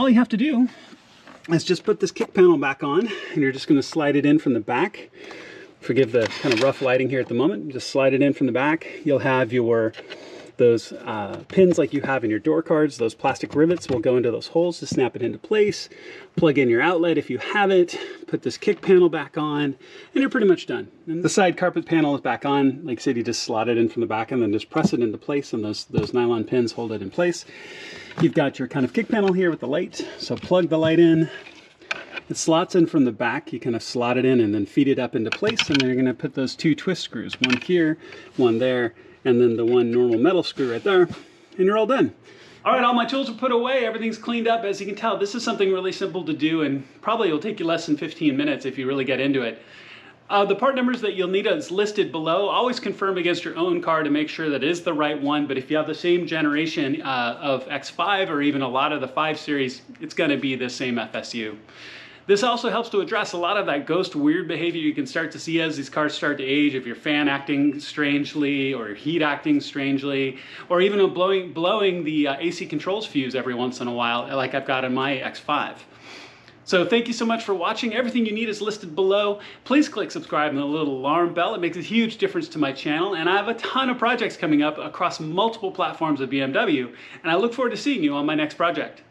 all you have to do is just put this kick panel back on, and you're just going to slide it in from the back. Forgive the kind of rough lighting here at the moment. Just slide it in from the back. You'll have those pins like you have in your door cards. Those plastic rivets will go into those holes to snap it into place. Plug in your outlet if you have it. Put this kick panel back on, and you're pretty much done. And the side carpet panel is back on. Like I said, you just slot it in from the back and then just press it into place, and those nylon pins hold it in place. You've got your kind of kick panel here with the light. So plug the light in. It slots in from the back. You kind of slot it in and then feed it up into place, and then you're going to put those 2 twist screws, one here, one there, and then the one normal metal screw right there, and you're all done. All right, all my tools are put away. Everything's cleaned up. As you can tell, this is something really simple to do, and probably will take you less than 15 minutes if you really get into it. The part numbers that you'll need is listed below. Always confirm against your own car to make sure that it is the right one, but if you have the same generation of X5 or even a lot of the 5 Series, it's going to be the same FSU. This also helps to address a lot of that ghost weird behavior you can start to see as these cars start to age, if your fan acting strangely or your heat acting strangely, or even blowing the AC controls fuse every once in a while, like I've got in my X5. So thank you so much for watching. Everything you need is listed below. Please click subscribe and the little alarm bell. It makes a huge difference to my channel, and I have a ton of projects coming up across multiple platforms of BMW, and I look forward to seeing you on my next project.